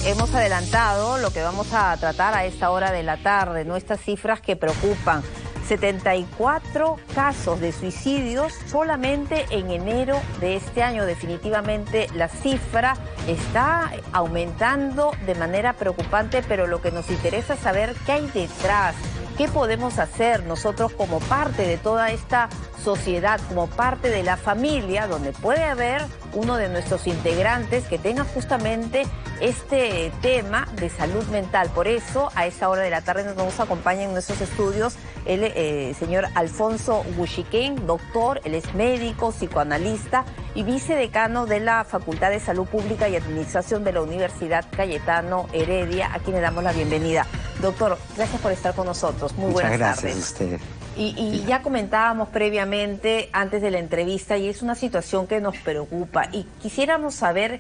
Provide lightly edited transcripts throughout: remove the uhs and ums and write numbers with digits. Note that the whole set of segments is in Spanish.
hemos adelantado lo que vamos a tratar a esta hora de la tarde, ¿no? Estas cifras que preocupan. 74 casos de suicidios solamente en enero de este año. Definitivamente la cifra está aumentando de manera preocupante, pero lo que nos interesa es saber qué hay detrás, qué podemos hacer nosotros como parte de toda esta sociedad, como parte de la familia, donde puede haber uno de nuestros integrantes que tenga justamente este tema de salud mental. Por eso, a esta hora de la tarde nos acompaña en nuestros estudios el señor Alfonso Guxiquén, doctor, él es médico, psicoanalista y vicedecano de la Facultad de Salud Pública y Administración de la Universidad Cayetano Heredia, a quien le damos la bienvenida. Doctor, gracias por estar con nosotros. Muy buenas tardes. Muchas gracias a usted. Y ya comentábamos previamente, antes de la entrevista, y es una situación que nos preocupa. Y quisiéramos saber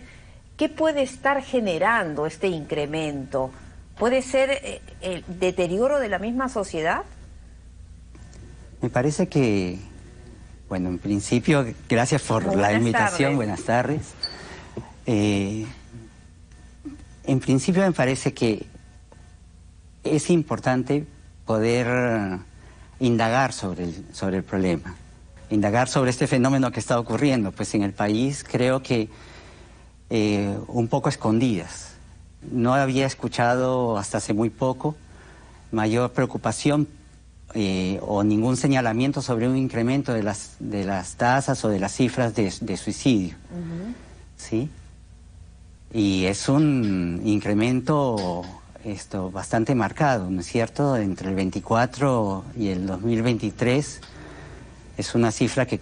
qué puede estar generando este incremento. ¿Puede ser el deterioro de la misma sociedad? Me parece que, bueno, en principio, gracias por la invitación. Buenas tardes. En principio me parece que es importante poder indagar sobre el problema, indagar sobre este fenómeno que está ocurriendo, pues en el país creo que un poco escondidas. No había escuchado hasta hace muy poco mayor preocupación o ningún señalamiento sobre un incremento de las tasas o de las cifras de suicidio. ¿Sí? Y es un incremento bastante marcado, ¿no es cierto? Entre el 24 y el 2023 es una cifra que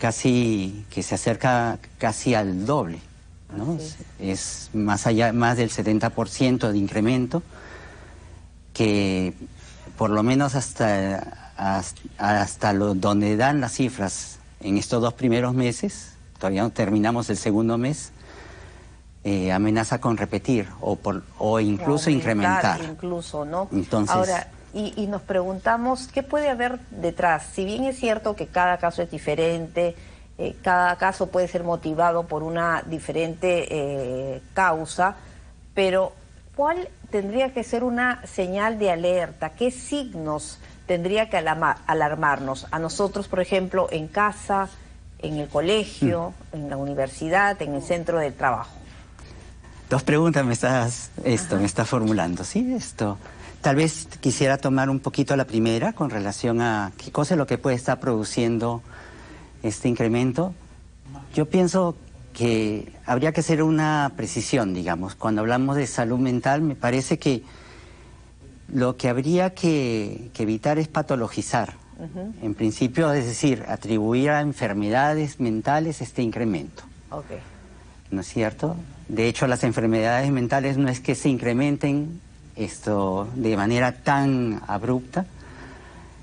se acerca casi al doble, ¿no? Es más del 70% de incremento, que por lo menos hasta donde dan las cifras en estos 2 primeros meses, todavía no terminamos el segundo mes, amenaza con repetir o incluso incrementar. Incluso, ¿no? Entonces, ahora, y nos preguntamos qué puede haber detrás. Si bien es cierto que cada caso es diferente, cada caso puede ser motivado por una diferente causa, pero ¿cuál tendría que ser una señal de alerta? ¿Qué signos tendría que alarmarnos? A nosotros, por ejemplo, en casa, en el colegio, en la universidad, en el centro de trabajo. 2 preguntas me estás formulando, ¿sí? Tal vez quisiera tomar un poquito la primera con relación a qué cosa es lo que puede estar produciendo este incremento. Yo pienso que habría que hacer una precisión, digamos. Cuando hablamos de salud mental, me parece que lo que habría que evitar es patologizar. En principio, es decir, atribuir a enfermedades mentales este incremento. ¿No es cierto? De hecho, las enfermedades mentales no es que se incrementen de manera tan abrupta,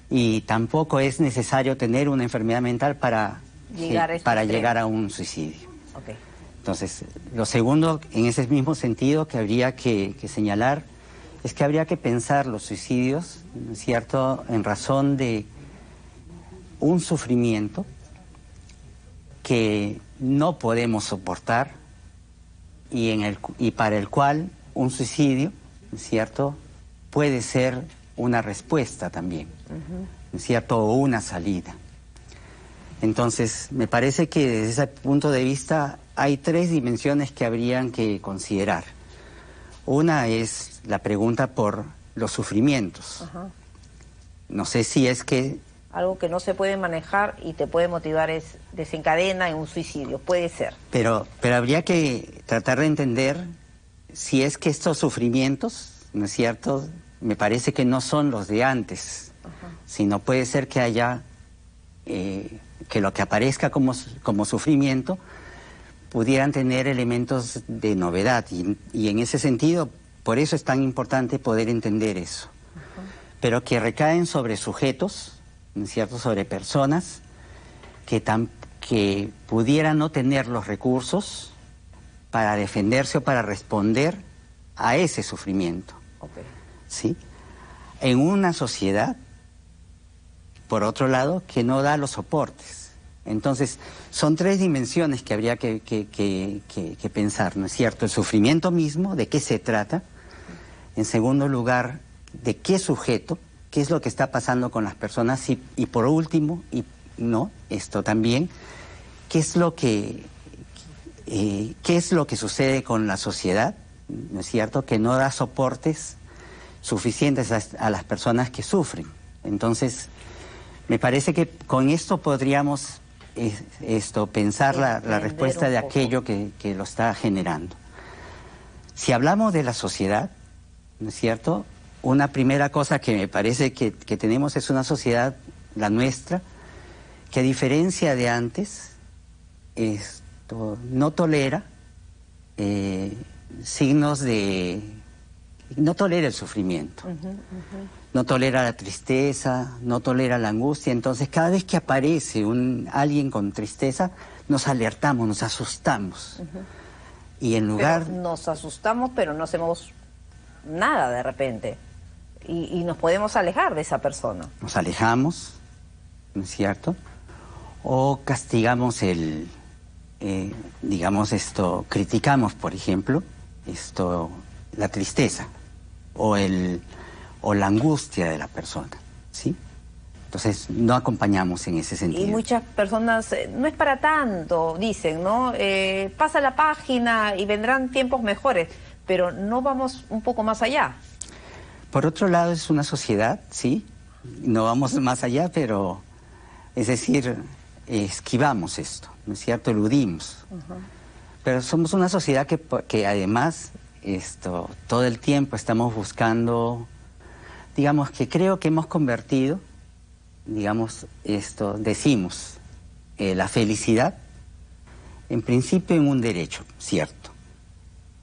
y tampoco es necesario tener una enfermedad mental para llegar a un suicidio. Entonces, lo segundo, en ese mismo sentido, que habría que señalar, es que habría que pensar los suicidios, ¿no es cierto?, en razón de un sufrimiento que no podemos soportar y para el cual un suicidio, ¿no es cierto?, puede ser una respuesta también, ¿no es cierto?, o una salida. Entonces, me parece que desde ese punto de vista hay 3 dimensiones que habrían que considerar. Una es la pregunta por los sufrimientos. No sé si es que algo que no se puede manejar y te puede motivar desencadena en un suicidio, puede ser. Pero habría que tratar de entender si es que estos sufrimientos, ¿no es cierto?, me parece que no son los de antes, sino puede ser que haya, que lo que aparezca como sufrimiento pudieran tener elementos de novedad, y en ese sentido, por eso es tan importante poder entender eso. Pero que recaen sobre sujetos, ¿no es cierto?, sobre personas que pudieran no tener los recursos para defenderse o para responder a ese sufrimiento. ¿Sí? En una sociedad, por otro lado, que no da los soportes. Entonces, son 3 dimensiones que habría que pensar, ¿no es cierto? El sufrimiento mismo, de qué se trata, En segundo lugar, de qué sujeto, qué es lo que está pasando con las personas y por último, esto también, qué es lo que sucede con la sociedad, ¿no es cierto?, que no da soportes suficientes a las personas que sufren. Entonces, me parece que con esto podríamos pensar la respuesta de aquello que lo está generando. Si hablamos de la sociedad, ¿no es cierto?, una primera cosa que me parece que tenemos es una sociedad, la nuestra, que a diferencia de antes, no tolera no tolera el sufrimiento, no tolera la tristeza, no tolera la angustia. Entonces, cada vez que aparece alguien con tristeza, nos alertamos, nos asustamos. Y en lugar... Pero nos asustamos, pero no hacemos nada de repente. Y nos podemos alejar de esa persona. Nos alejamos, ¿no es cierto? O castigamos criticamos, por ejemplo, la tristeza o la angustia de la persona, ¿sí? Entonces, no acompañamos en ese sentido. Y muchas personas, no es para tanto, dicen, ¿no? Pasa la página y vendrán tiempos mejores, pero no vamos un poco más allá. Por otro lado, es una sociedad, sí, no vamos más allá, pero, es decir, esquivamos esto, ¿no es cierto?, eludimos. Pero somos una sociedad que además, todo el tiempo estamos buscando, digamos, que creo que hemos convertido, digamos, decimos, la felicidad, en principio en un derecho, cierto,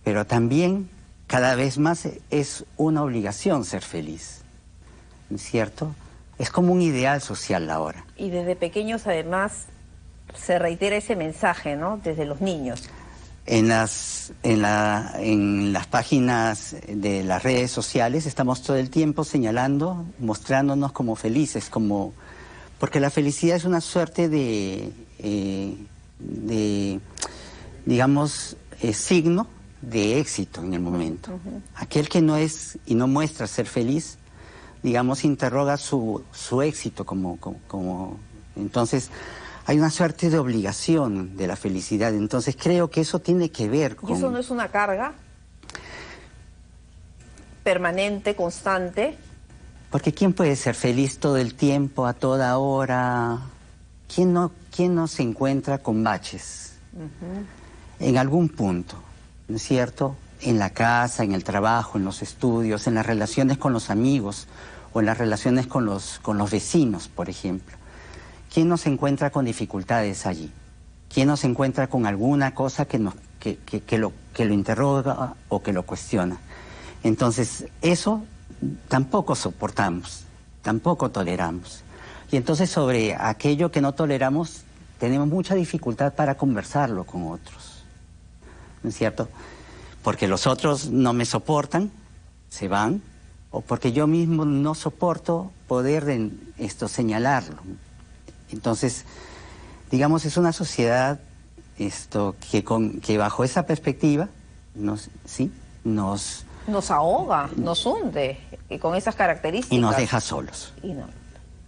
pero también cada vez más es una obligación ser feliz, ¿no es cierto? Es como un ideal social ahora. Y desde pequeños además se reitera ese mensaje, ¿no?, desde los niños. En las páginas de las redes sociales estamos todo el tiempo señalando, mostrándonos como felices, porque la felicidad es una suerte de digamos, signo de éxito en el momento. Aquel que no es y no muestra ser feliz, digamos, interroga su éxito entonces hay una suerte de obligación de la felicidad. Entonces creo que eso tiene que ver con... ¿Y eso no es una carga permanente, constante? Porque ¿quién puede ser feliz todo el tiempo, a toda hora? ¿Quién no se encuentra con baches? En algún punto, ¿no es cierto? En la casa, en el trabajo, en los estudios, en las relaciones con los amigos o en las relaciones con los vecinos, por ejemplo. ¿Quién no se encuentra con dificultades allí? ¿Quién no se encuentra con alguna cosa que lo interroga o que lo cuestiona? Entonces, eso tampoco soportamos, tampoco toleramos. Y entonces sobre aquello que no toleramos, tenemos mucha dificultad para conversarlo con otros, ¿no es cierto? Porque los otros no me soportan, se van, o porque yo mismo no soporto poder señalarlo. Entonces, digamos, es una sociedad que bajo esa perspectiva nos ahoga, nos hunde, y con esas características. Y nos deja solos.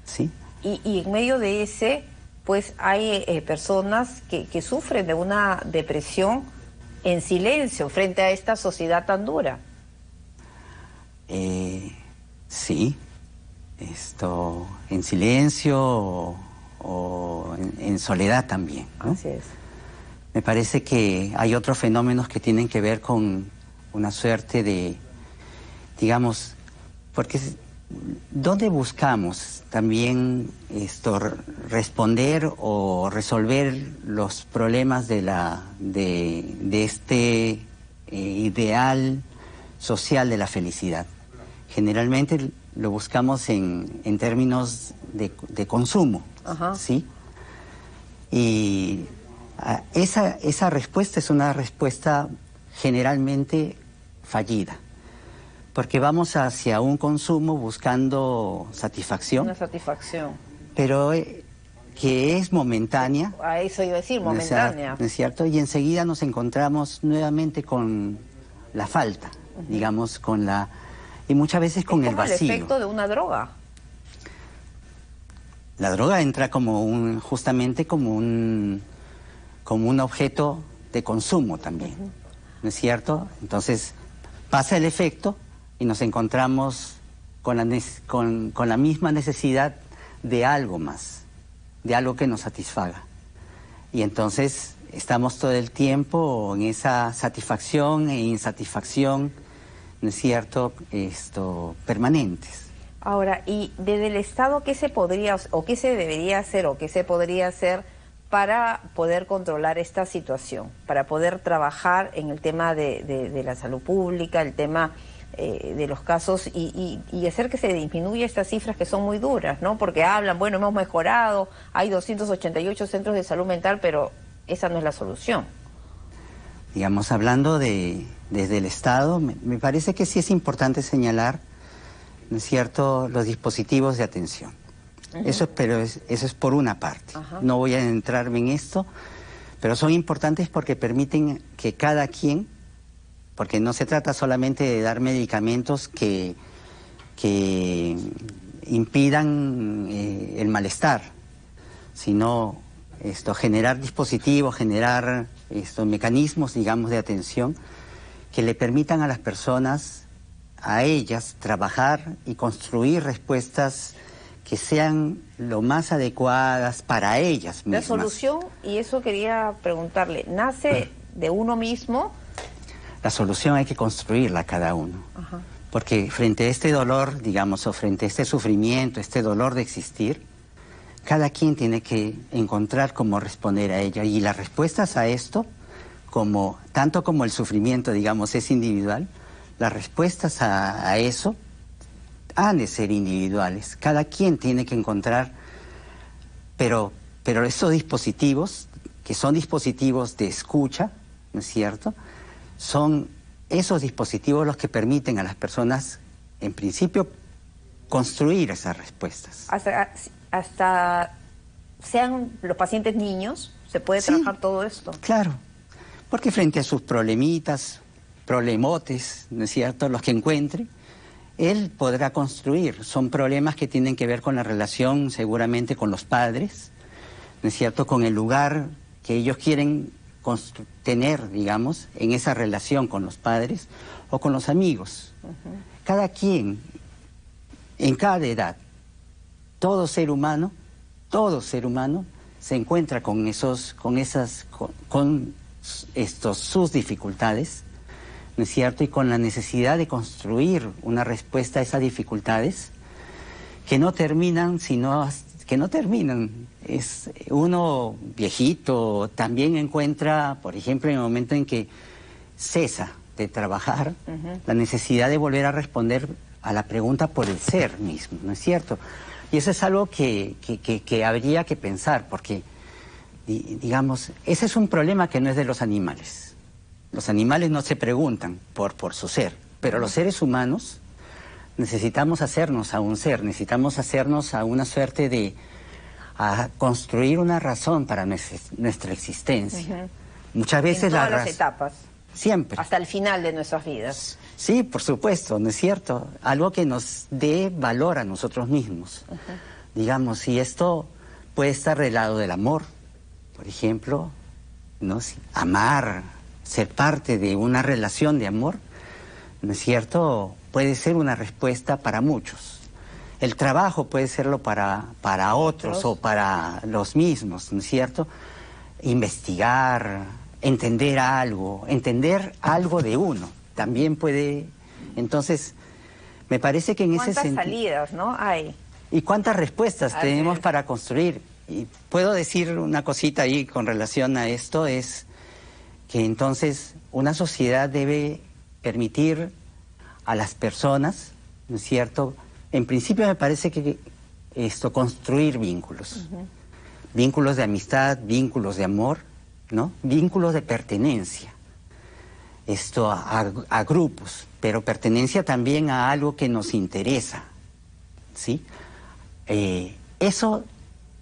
¿Sí? Y en medio de pues hay personas que sufren de una depresión en silencio frente a esta sociedad tan dura. Sí, en silencio o en soledad también, ¿no? Así es. Me parece que hay otros fenómenos que tienen que ver con una suerte de, digamos, porque ¿dónde buscamos también responder o resolver los problemas de este ideal social de la felicidad? Generalmente lo buscamos en términos de consumo, ¿sí? Y esa respuesta es una respuesta generalmente fallida, porque vamos hacia un consumo buscando satisfacción. Una satisfacción. Pero que es momentánea. A eso iba a decir, momentánea. ¿No es cierto? Y enseguida nos encontramos nuevamente con la falta, digamos, con la y muchas veces con el vacío. Es como el efecto de una droga. La droga entra como justamente como un objeto de consumo también, ¿no es cierto? Entonces pasa el efecto y nos encontramos con la misma necesidad de algo más, de algo que nos satisfaga. Y entonces estamos todo el tiempo en esa satisfacción e insatisfacción, ¿no es cierto?, permanentes. Ahora, y desde el Estado, ¿qué se podría o qué se debería hacer o qué se podría hacer para poder controlar esta situación, para poder trabajar en el tema de la salud pública, el tema de los casos y hacer que se disminuya estas cifras que son muy duras, ¿no? Porque hablan, bueno, hemos mejorado, hay 288 centros de salud mental, pero esa no es la solución. Digamos, hablando desde el Estado, me parece que sí es importante señalar, ¿no es cierto?, los dispositivos de atención. Eso es por una parte. No voy a entrarme en esto, pero son importantes porque permiten que cada quien, porque no se trata solamente de dar medicamentos que impidan el malestar, sino generar dispositivos, generar mecanismos, digamos, de atención que le permitan a las personas, a ellas, trabajar y construir respuestas que sean lo más adecuadas para ellas mismas. La solución, y eso quería preguntarle, ¿nace de uno mismo? La solución hay que construirla cada uno. Porque frente a este dolor, digamos, o frente a este sufrimiento, este dolor de existir, cada quien tiene que encontrar cómo responder a ella. Y las respuestas a esto, tanto como el sufrimiento, digamos, es individual, las respuestas a eso han de ser individuales. Cada quien tiene que encontrar, pero estos dispositivos, que son dispositivos de escucha, ¿no es cierto?, son esos dispositivos los que permiten a las personas, en principio, construir esas respuestas. Hasta sean los pacientes niños, ¿se puede trabajar todo esto? Claro, porque frente a sus problemotes, ¿no es cierto?, los que encuentre, él podrá construir. Son problemas que tienen que ver con la relación, seguramente, con los padres, ¿no es cierto?, con el lugar que ellos quieren tener, digamos, en esa relación con los padres o con los amigos. Cada quien, en cada edad, todo ser humano se encuentra con sus dificultades, ¿no es cierto?, y con la necesidad de construir una respuesta a esas dificultades que no terminan, es uno viejito también encuentra, por ejemplo, en el momento en que cesa de trabajar, la necesidad de volver a responder a la pregunta por el ser mismo, ¿no es cierto? Y eso es algo que habría que pensar, porque, digamos, ese es un problema que no es de los animales. Los animales no se preguntan por su ser, pero los seres humanos necesitamos hacernos a un ser, necesitamos hacernos a una suerte a construir una razón para nuestra existencia. Muchas veces en todas las etapas. Siempre. Hasta el final de nuestras vidas. Sí, por supuesto, ¿no es cierto? Algo que nos dé valor a nosotros mismos. Digamos, y esto puede estar del lado del amor, por ejemplo, ¿no? Amar, ser parte de una relación de amor, ¿no es cierto?, puede ser una respuesta para muchos. El trabajo puede serlo para otros o para los mismos, ¿no es cierto? Investigar, entender algo de uno, también puede. Entonces, me parece que en ese sentido... ¿Cuántas salidas, no, hay? ¿Y cuántas respuestas tenemos para construir? Y puedo decir una cosita ahí con relación a esto, es que entonces una sociedad debe permitir a las personas, ¿no es cierto?, en principio me parece que construir vínculos, vínculos de amistad, vínculos de amor, ¿no?, vínculos de pertenencia, a grupos, pero pertenencia también a algo que nos interesa, ¿sí? Eso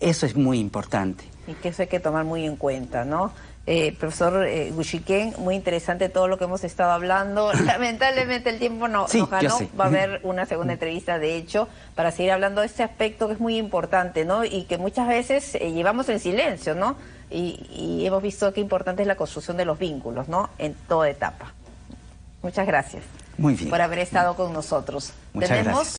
es muy importante. Y que eso hay que tomar muy en cuenta, ¿no? Profesor Guxiquén, muy interesante todo lo que hemos estado hablando. Lamentablemente el tiempo nos ganó. Va a haber una segunda entrevista, de hecho, para seguir hablando de este aspecto que es muy importante, ¿no? Y que muchas veces llevamos en silencio, ¿no? Y hemos visto qué importante es la construcción de los vínculos, ¿no? En toda etapa. Muchas gracias. Muy bien. Por haber estado con nosotros. Muchas gracias.